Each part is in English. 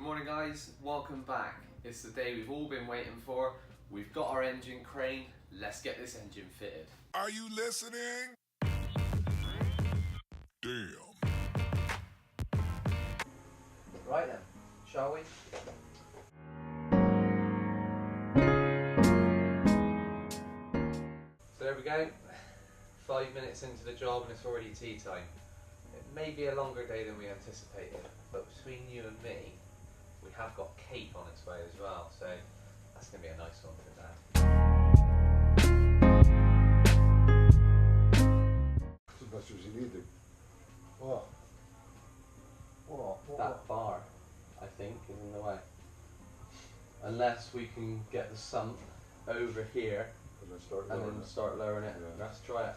morning guys, welcome back. It's the day we've all been waiting for. We've got our engine crane, let's get this engine fitted. Are you listening? Damn. Right then, shall we? So there we go, 5 minutes into the job and it's already tea time. It may be a longer day than we anticipated, but between you and me, we have got cake on its way as well, so that's going to be a nice one for Dad. As much as you needed. What? That bar, I think, is in the way. Unless we can get the sump over here and then start lowering it. Yeah. Let's try it.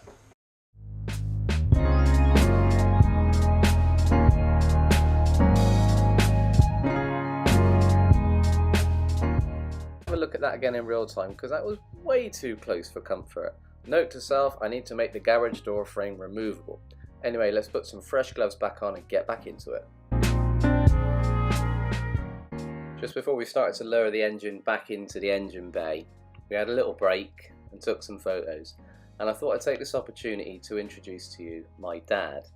Have a look at that again in real time, because that was way too close for comfort. Note to self, I need to make the garage door frame removable. Anyway, let's put some fresh gloves back on and get back into it. Just before we started to lower the engine back into the engine bay, we had a little break and took some photos. And I thought I'd take this opportunity to introduce to you my dad.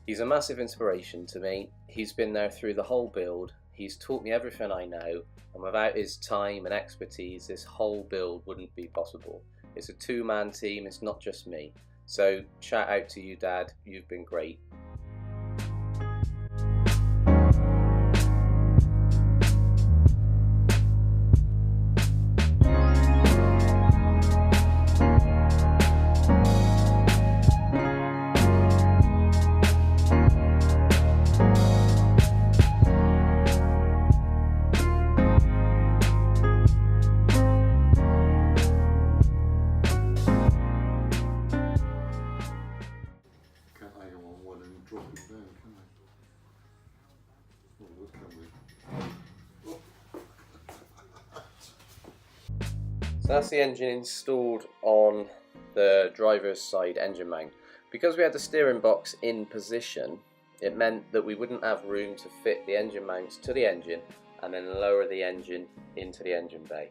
He's a massive inspiration to me. He's been there through the whole build. He's taught me everything I know, and without his time and expertise, this whole build wouldn't be possible. It's a two-man team, it's not just me. So shout out to you, Dad, you've been great. Drop it down, can I? Oh, what can we? So that's the engine installed on the driver's side engine mount. Because we had the steering box in position, it meant that we wouldn't have room to fit the engine mounts to the engine and then lower the engine into the engine bay,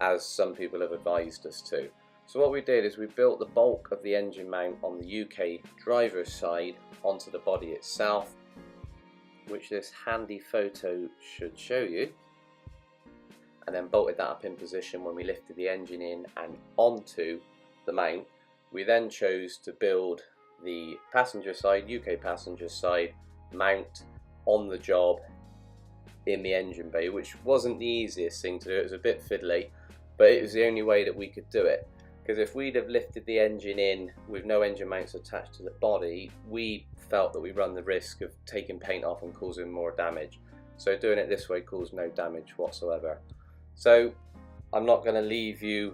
as some people have advised us to. So what we did is we built the bulk of the engine mount on the UK driver's side onto the body itself, which this handy photo should show you, and then bolted that up in position when we lifted the engine in and onto the mount. We then chose to build the passenger side, UK passenger side mount on the job in the engine bay, which wasn't the easiest thing to do. It was a bit fiddly, but it was the only way that we could do it. Because if we'd have lifted the engine in with no engine mounts attached to the body, we felt that we run the risk of taking paint off and causing more damage. So doing it this way caused no damage whatsoever. So I'm not going to leave you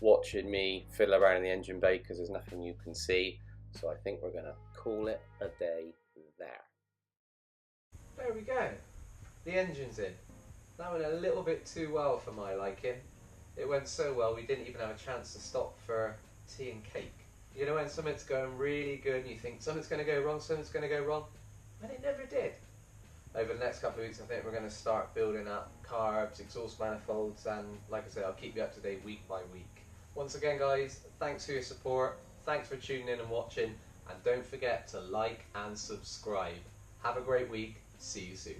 watching me fiddle around in the engine bay because there's nothing you can see. So I think we're going to call it a day there. There we go. The engine's in. That went a little bit too well for my liking. It went so well we didn't even have a chance to stop for tea and cake. You know when something's going really good and you think something's going to go wrong, and it never did. Over the next couple of weeks I think we're going to start building up carbs, exhaust manifolds, and like I said, I'll keep you up to date week by week. Once again guys, thanks for your support, thanks for tuning in and watching, and don't forget to like and subscribe. Have a great week, see you soon.